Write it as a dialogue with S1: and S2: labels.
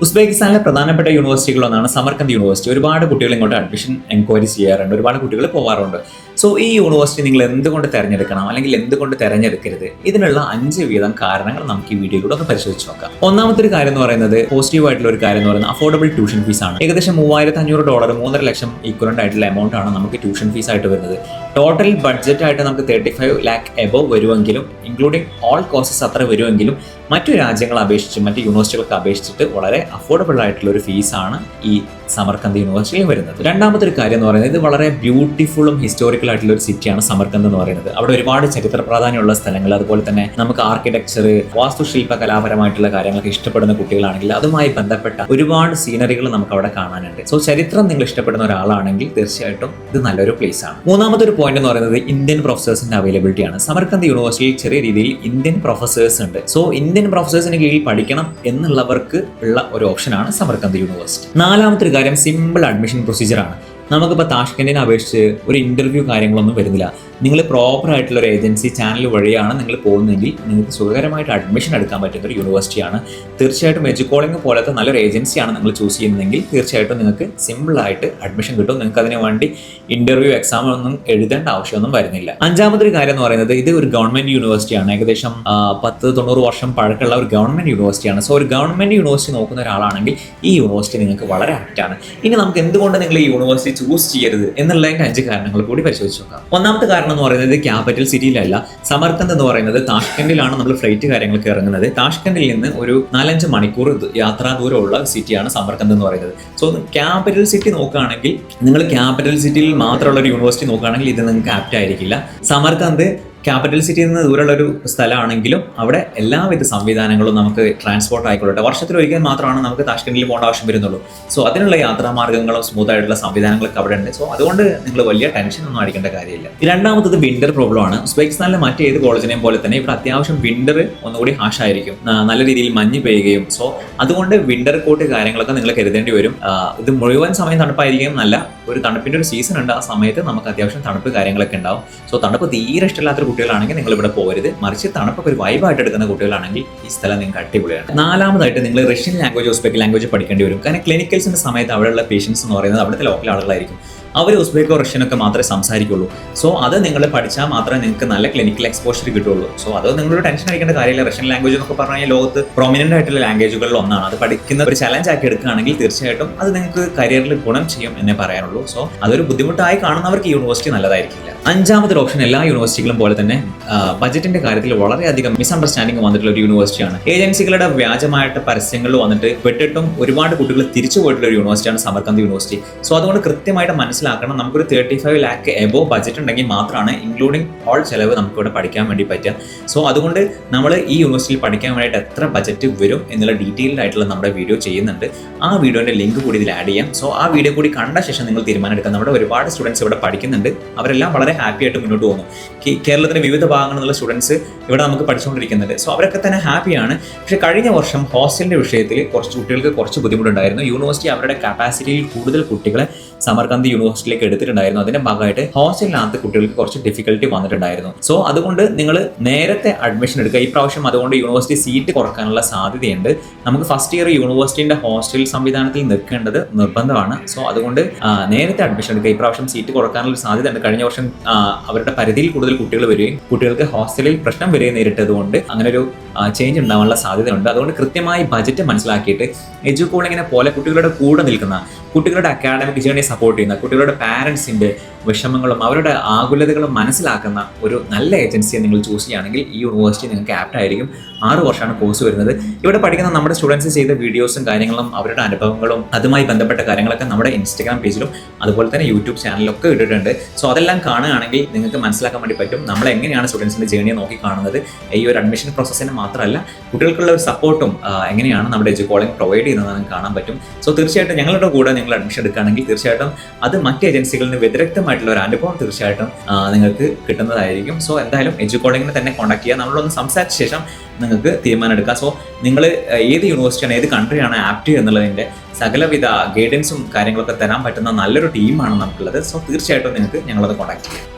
S1: ഉസ്ബെക്കിസ്ഥാനിലെ പ്രധാനപ്പെട്ട യൂണിവേഴ്സിറ്റികളൊന്നാണ് Samarkand university. ഒരുപാട് കുട്ടികൾ ഇങ്ങോട്ട് അഡ്മിഷൻ എൻക്വയറി ചെയ്യാറുണ്ട്, ഒരുപാട് കുട്ടികൾ പോകാറുണ്ട്. സോ ഈ യൂണിവേഴ്സിറ്റി നിങ്ങൾ എന്തുകൊണ്ട് തിരഞ്ഞെടുക്കണം അല്ലെങ്കിൽ എന്തുകൊണ്ട് തിരഞ്ഞെടുക്കരുത്, ഇതിനുള്ള 5 വീതം കാരണങ്ങൾ നമുക്ക് ഈ വീഡിയോയിലൂടെ ഒന്ന് പരിശോധിച്ച് നോക്കാം. ഒന്നാമത്തെ ഒരു കാര്യം എന്ന് പറയുന്നത്, പോസിറ്റീവ് ആയിട്ടുള്ള ഒരു കാര്യം എന്ന് പറയുന്നത് അഫോർഡബിൾ ട്യൂഷൻ ഫീസ് ആണ്. ഏകദേശം $3,500 $3.5 ലക്ഷം ഈക്വലന്റ് ആയിട്ടുള്ള എമൗണ്ട് ആണ് നമുക്ക് ട്യൂഷൻ ഫീസ് ആയിട്ട് വരുന്നത്. ടോട്ടൽ ബഡ്ജറ്റ് ആയിട്ട് നമുക്ക് 35 lakh എബോവ് വരുമെങ്കിലും, ഇൻക്ലൂഡിങ് ഓൾ കോഴ്സസ് അത്ര വരുമെങ്കിലും, മറ്റു രാജ്യങ്ങളെ അപേക്ഷിച്ച് മറ്റ് യൂണിവേഴ്സിറ്റികൾക്ക് അപേക്ഷിച്ചിട്ട് വളരെ അഫോർഡബിൾ ആയിട്ടുള്ള ഒരു ഫീസാണ് ഈ സമർക്കന്ത് യൂണിവേഴ്സിറ്റിയിൽ വരുന്നത്. രണ്ടാമത്തെ ഒരു കാര്യം എന്ന് പറയുന്നത്, ഇത് വളരെ ബ്യൂട്ടിഫുള്ളും ഹിസ്റ്റോറിക്കൽ ആയിട്ടുള്ള ഒരു സിറ്റിയാണ് സമർക്കന്ത് എന്ന് പറയുന്നത്. അവിടെ ഒരുപാട് ചരിത്ര പ്രാധാന്യമുള്ള സ്ഥലങ്ങൾ, അതുപോലെ തന്നെ നമുക്ക് ആർക്കിടെക്ചർ, വാസ്തുശില്പ കലാപരമായിട്ടുള്ള കാര്യങ്ങളൊക്കെ ഇഷ്ടപ്പെടുന്ന കുട്ടികളാണെങ്കിൽ അതുമായി ബന്ധപ്പെട്ട ഒരുപാട് സീനറികൾ നമുക്ക് അവിടെ കാണാനുണ്ട്. സോ ചരിത്രം നിങ്ങൾ ഇഷ്ടപ്പെടുന്ന ഒരാളാണെങ്കിൽ തീർച്ചയായിട്ടും ഇത് നല്ലൊരു പ്ലേസ് ആണ്. മൂന്നാമത്തെ ഒരു പോയിന്റ് എന്ന് പറയുന്നത് ഇന്ത്യൻ പ്രൊഫസേഴ്സിന്റെ അവൈലബിലിറ്റി ആണ്. സമർക്കന്ത് യൂണിവേഴ്സിറ്റിയിൽ ചെറിയ രീതിയിൽ ഇന്ത്യൻ പ്രൊഫസേഴ്സ് ഉണ്ട്. സോ ഇന്ത്യൻ പ്രൊഫസേഴ്സിന് കീഴിൽ പഠിക്കണം എന്നുള്ളവർക്ക് ഉള്ള ഒരു ഓപ്ഷനാണ് സമർക്കന്ത് യൂണിവേഴ്സിറ്റി. നാലാമത്തെ ഒരു കാര്യം സിമ്പിൾ അഡ്മിഷൻ പ്രൊസീജിയർ ആണ്. നമുക്കിപ്പോൾ താഷ്കന്റിനെ അപേക്ഷിച്ച് ഒരു ഇന്റർവ്യൂ കാര്യങ്ങളൊന്നും വരുന്നില്ല. നിങ്ങൾ പ്രോപ്പർ ആയിട്ടുള്ള ഒരു ഏജൻസി ചാനൽ വഴിയാണ് നിങ്ങൾ പോകുന്നതെങ്കിൽ നിങ്ങൾക്ക് സുഖകരമായിട്ട് അഡ്മിഷൻ എടുക്കാൻ പറ്റുന്ന ഒരു യൂണിവേഴ്സിറ്റിയാണ്. തീർച്ചയായിട്ടും എഡ്യൂകോളിംഗ് പോലത്തെ നല്ലൊരു ഏജൻസിയാണ് നിങ്ങൾ ചൂസ് ചെയ്യുന്നതെങ്കിൽ തീർച്ചയായിട്ടും നിങ്ങൾക്ക് സിമ്പിളായിട്ട് അഡ്മിഷൻ കിട്ടും. നിങ്ങൾക്ക് അതിന് വേണ്ടി ഇന്റർവ്യൂ എക്സാം ഒന്നും എഴുതേണ്ട ആവശ്യമൊന്നും വരുന്നില്ല. അഞ്ചാമതൊരു കാര്യം എന്ന് പറയുന്നത്, ഇത് ഒരു ഗവൺമെന്റ് യൂണിവേഴ്സിറ്റിയാണ്. ഏകദേശം 10-90 വർഷം പഴക്കമുള്ള ഒരു ഗവൺമെന്റ് യൂണിവേഴ്സിറ്റിയാണ്. സോ ഒരു ഗവൺമെന്റ് യൂണിവേഴ്സിറ്റി നോക്കുന്ന ഒരാളാണെങ്കിൽ ഈ യൂണിവേഴ്സിറ്റി നിങ്ങൾക്ക് വളരെ ആപ്റ്റാണ്. ഇനി നമുക്ക് എന്തുകൊണ്ട് നിങ്ങൾ ഈ യൂണിവേഴ്സിറ്റി ചൂസ് ചെയ്യരുത് എന്നുള്ളതിന്റെ 5 കാരണങ്ങൾ കൂടി പരിശോധിച്ച് നോക്കാം. ഒന്നാമത്തെ കാരണം എന്ന് പറയുന്നത്, ക്യാപിറ്റൽ സിറ്റിയിലല്ല. സമർക്കന്ത് എന്ന് പറയുന്നത് താഷ്കന്റിലാണ് നമ്മൾ ഫ്ലൈറ്റ് കാര്യങ്ങളൊക്കെ ഇറങ്ങുന്നത്. താഷ്കന്റിൽ നിന്ന് ഒരു 4-5 മണിക്കൂർ യാത്രാ ദൂരമുള്ള സിറ്റിയാണ് സമർക്കന്ത് എന്ന് പറയുന്നത്. സോ ക്യാപിറ്റൽ സിറ്റി നോക്കുകയാണെങ്കിൽ, നിങ്ങൾ ക്യാപിറ്റൽ സിറ്റിയിൽ മാത്രമുള്ള ഒരു യൂണിവേഴ്സിറ്റി നോക്കുകയാണെങ്കിൽ ഇത് നിങ്ങൾക്ക് ആപ്റ്റ് ആയിരിക്കില്ല. സമർക്കന്ത് ക്യാപിറ്റൽ സിറ്റിയിൽ നിന്ന് ദൂരമുള്ള ഒരു സ്ഥലമാണെങ്കിലും അവിടെ എല്ലാവിധ സംവിധാനങ്ങളും നമുക്ക് ട്രാൻസ്പോർട്ട് ആയിക്കൊള്ളട്ടെ. വർഷത്തിൽ ഒരിക്കൽ മാത്രമാണ് നമുക്ക് താഷ്കന്റിൽ പോകേണ്ട ആവശ്യം വരുന്നുള്ളൂ. സോ അതിനുള്ള യാത്രാമാർഗ്ഗങ്ങളും സ്മൂത്ത് ആയിട്ടുള്ള സംവിധാനങ്ങളൊക്കെ അവിടെ ഉണ്ട്. സോ അതുകൊണ്ട് നിങ്ങൾ വലിയ ടെൻഷൻ ഒന്നും അടിക്കേണ്ട കാര്യമില്ല. രണ്ടാമത്തത് വിന്റർ പ്രോബ്ലം ആണ്. ഉസ്ബെക്കിസ്ഥാനിലെ മറ്റേത് കോളേജിനെയും പോലെ തന്നെ ഇവിടെ അത്യാവശ്യം വിന്റർ ഒന്നുകൂടി ഹാഷായിരിക്കും. നല്ല രീതിയിൽ മഞ്ഞ് പെയ്യുകയും. സോ അതുകൊണ്ട് വിന്റർ കോട്ട് കാര്യങ്ങളൊക്കെ നിങ്ങൾ കരുതേണ്ടി വരും. ഇത് മുഴുവൻ സമയം തണുപ്പായിരിക്കും നല്ല ഒരു തണുപ്പിന്റെ ഒരു സീസൺ ഉണ്ട്. ആ സമയത്ത് നമുക്ക് അത്യാവശ്യം തണുപ്പ് കാര്യങ്ങളൊക്കെ ഉണ്ടാവും. സോ തണുപ്പ് തീരെ ഇഷ്ടമില്ലാത്തൊരു കുട്ടികളാണെങ്കിൽ നിങ്ങൾ ഇവിടെ പോകരുത്. മറിച്ച് തണുപ്പൊക്കെ ഒരു വൈബായിട്ട് എടുക്കുന്ന കുട്ടികളാണെങ്കിൽ ഈ സ്ഥലം നിങ്ങൾക്ക് അടിപൊളിയാണ്. നാലാമതായിട്ട് നിങ്ങൾ റഷ്യൻ ലാംഗ്വേജ്, ഉസ്ബെക്ക് ലാംഗ്വേജ് പഠിക്കേണ്ടി വരും. കാരണം ക്ലിനിക്കൽസിന്റെ സമയത്ത് അവിടെയുള്ള പേഷ്യൻസ് എന്ന് പറയുന്നത് അവിടുത്തെ ലോക്കൽ ആളുകളായിരിക്കും. അവർ ഉസ്ബെക്കോ റഷ്യനൊക്കെ മാത്രമേ സംസാരിക്കുള്ളൂ. സോ അത് നിങ്ങൾ പഠിച്ചാൽ മാത്രമേ നിങ്ങൾക്ക് നല്ല ക്ലിനിക്കൽ എക്സ്പോഷർ കിട്ടുള്ളൂ. സോ അത് നിങ്ങളൊരു ടെൻഷൻ അടിക്കേണ്ട കാര്യമില്ല. റഷ്യൻ ലാംഗ്വേജ് എന്നൊക്കെ പറഞ്ഞു കഴിഞ്ഞാൽ ലോകത്ത് പ്രൊമിനന്റ് ആയിട്ടുള്ള ലാംഗ്വേജുകളിൽ ഒന്നാണ്. അത് പഠിക്കുന്ന ഒരു ചലഞ്ച് ആക്കി എടുക്കുകയാണെങ്കിൽ തീർച്ചയായിട്ടും അത് നിങ്ങൾക്ക് കരിയറിൽ ഗുണം ചെയ്യും എന്നേ പറയാനുള്ളൂ. സോ അതൊരു ബുദ്ധിമുട്ടായി കാണുന്നവർക്ക് ഈ യൂണിവേഴ്സിറ്റി നല്ലതായിരിക്കില്ല. അഞ്ചാമത്തെ ഓപ്ഷൻ, എല്ലാ യൂണിവേഴ്സിറ്റികളും പോലെ തന്നെ ബജറ്റിന്റെ കാര്യത്തിൽ വളരെയധികം മിസ്അണ്ടർസ്റ്റാൻഡിംഗ് വന്നിട്ടുള്ള ഒരു യൂണിവേഴ്സിറ്റിയാണ്. ഏജൻസികളുടെ വ്യാജമായിട്ട് പരസ്യങ്ങൾ വന്നിട്ട് പെട്ടിട്ടും ഒരുപാട് കുട്ടികൾ തിരിച്ചു പോയിട്ടുള്ള ഒരു യൂണിവേഴ്സിറ്റിയാണ് സമർക്കന്ത് യൂണിവേഴ്സിറ്റി. സോ അതുകൊണ്ട് കൃത്യമായിട്ട് മനസ്സിലാക്കണം, നമുക്കൊരു 35 lakh എബോവ് ബജറ്റ് ഉണ്ടെങ്കിൽ മാത്രമാണ് ഇൻക്ലൂഡിംഗ് ഓൾ ചെലവ് നമുക്കിവിടെ പഠിക്കാൻ വേണ്ടി പറ്റുക. സോ അതുകൊണ്ട് നമ്മൾ ഈ യൂണിവേഴ്സിറ്റിയിൽ പഠിക്കാൻ വേണ്ടിയിട്ട് എത്ര ബജറ്റ് വരും എന്നുള്ള ഡീറ്റെയിൽഡ് ആയിട്ടുള്ള നമ്മുടെ വീഡിയോ ചെയ്യുന്നുണ്ട്. ആ വീഡിയോന്റെ ലിങ്ക് കൂടി ഇതിൽ ആഡ് ചെയ്യാം. സോ ആ വീഡിയോ കൂടി കണ്ട ശേഷം നിങ്ങൾ തീരുമാനം എടുക്കാം. നമ്മുടെ ഒരുപാട് സ്റ്റുഡൻസ് ഇവിടെ പഠിക്കുന്നുണ്ട്. അവരെല്ലാം വളരെ ഹാപ്പി ആയിട്ട് മുന്നോട്ട് പോകുന്നു. കേരളത്തിന്റെ വിവിധ ഭാഗങ്ങളിൽ നിന്നുള്ള സ്റ്റുഡൻസ് ഇവിടെ നമുക്ക് പഠിച്ചുകൊണ്ടിരിക്കുന്നുണ്ട്. സോ അവരൊക്കെ തന്നെ ഹാപ്പിയാണ്. പക്ഷേ കഴിഞ്ഞ വർഷം ഹോസ്റ്റലിന്റെ വിഷയത്തിൽ കുറച്ച് കുട്ടികൾക്ക് കുറച്ച് ബുദ്ധിമുട്ടുണ്ടായിരുന്നു. യൂണിവേഴ്സിറ്റി അവരുടെ കപ്പാസിറ്റിയിൽ കൂടുതൽ കുട്ടികളെ സമർക്കന്ത് യൂണിവേഴ്സിറ്റിയിലേക്ക് എടുത്തിട്ടുണ്ടായിരുന്നു. അതിന്റെ ഭാഗമായിട്ട് ഹോസ്റ്റലിനകത്ത് കുട്ടികൾക്ക് കുറച്ച് ഡിഫിക്കൽറ്റി വന്നിട്ടുണ്ടായിരുന്നു. സോ അതുകൊണ്ട് നിങ്ങൾ നേരത്തെ അഡ്മിഷൻ എടുക്കുക. ഈ പ്രാവശ്യം അതുകൊണ്ട് യൂണിവേഴ്സിറ്റി സീറ്റ് കുറക്കാനുള്ള സാധ്യതയുണ്ട്. നമുക്ക് ഫസ്റ്റ് ഇയർ യൂണിവേഴ്സിറ്റിന്റെ ഹോസ്റ്റൽ സംവിധാനത്തിൽ നിൽക്കേണ്ടത് നിർബന്ധമാണ്. സോ അതുകൊണ്ട് നേരത്തെ അഡ്മിഷൻ എടുക്കുക. ഈ പ്രാവശ്യം സീറ്റ് കുറക്കാനുള്ള സാധ്യത ഉണ്ട്. കഴിഞ്ഞ വർഷം അവരുടെ പരിധിയിൽ കൂടുതൽ കുട്ടികൾ വരികയും കുട്ടികൾക്ക് ഹോസ്റ്റലിൽ പ്രശ്നം വരികയും നേരിട്ടതുകൊണ്ട് അങ്ങനെ ഒരു ചേഞ്ച് ഉണ്ടാവാനുള്ള സാധ്യതയുണ്ട്. അതുകൊണ്ട് കൃത്യമായി ബജറ്റ് മനസ്സിലാക്കിയിട്ട് എഡ്യൂകോളിങ്ങിനെ പോലെ കുട്ടികളുടെ കൂടെ നിൽക്കുന്ന, കുട്ടികളുടെ അക്കാഡമിക് ജേർണി സപ്പോർട്ട് ചെയ്യുന്ന, കുട്ടികളുടെ പാരൻസിന്റെ വിഷമങ്ങളും അവരുടെ ആകുലതകളും മനസ്സിലാക്കുന്ന ഒരു നല്ല ഏജൻസിയെ നിങ്ങൾ ചൂസ് ചെയ്യുകയാണെങ്കിൽ ഈ യൂണിവേഴ്സിറ്റി നിങ്ങൾക്ക് ആപ്റ്റ് ആയിരിക്കും. 6 വർഷമാണ് കോഴ്സ് വരുന്നത്. ഇവിടെ പഠിക്കുന്ന നമ്മുടെ സ്റ്റുഡൻസ് ചെയ്ത വീഡിയോസും കാര്യങ്ങളും അവരുടെ അനുഭവങ്ങളും അതുമായി ബന്ധപ്പെട്ട കാര്യങ്ങളൊക്കെ നമ്മുടെ ഇൻസ്റ്റാഗ്രാം പേജിലും അതുപോലെ തന്നെ യൂട്യൂബ് ചാനലിലൊക്കെ ഇട്ടിട്ടുണ്ട്. സോ അതെല്ലാം കാണുകയാണെങ്കിൽ നിങ്ങൾക്ക് മനസ്സിലാക്കാൻ വേണ്ടി പറ്റും നമ്മൾ എങ്ങനെയാണ് സ്റ്റുഡൻസിന്റെ ജേർണിയെ നോക്കി കാണുന്നത്. ഈ ഒരു അഡ്മിഷൻ പ്രോസസ്സിന് മാത്രമല്ല കുട്ടികൾക്കുള്ള ഒരു സപ്പോർട്ടും എങ്ങനെയാണ് നമ്മുടെ എഡ്യൂകോളിംഗ് പ്രൊവൈഡ് ചെയ്യുന്നതെന്ന് കാണാൻ പറ്റും. സോ തീർച്ചയായിട്ടും ഞങ്ങളുടെ കൂടെ നിങ്ങൾ അഡ്മിഷൻ എടുക്കുകയാണെങ്കിൽ തീർച്ചയായിട്ടും അത് മറ്റ് ഏജൻസികളിൽ നിന്ന് വ്യതിരിക്തമായിട്ടുള്ള ഒരു അനുഭവം തീർച്ചയായിട്ടും നിങ്ങൾക്ക് കിട്ടുന്നതായിരിക്കും. സോ എന്തായാലും എഡ്യൂകോളിങ്ങിനെ തന്നെ കോൺടാക്ട് ചെയ്യുക. നമ്മളൊന്ന് സംസാരിച്ച ശേഷം നിങ്ങൾക്ക് തീരുമാനം എടുക്കാം. സോ നിങ്ങൾ ഏത് യൂണിവേഴ്സിറ്റിയാണ്, ഏത് കൺട്രിയാണ് ആപ്റ്റ് എന്നുള്ളതിൻ്റെ സകലവിധ ഗൈഡൻസും കാര്യങ്ങളൊക്കെ തരാൻ പറ്റുന്ന നല്ലൊരു ടീമാണ് നമുക്കുള്ളത്. സോ തീർച്ചയായിട്ടും നിങ്ങൾക്ക് ഞങ്ങളത് കോൺടാക്ട് ചെയ്യാം.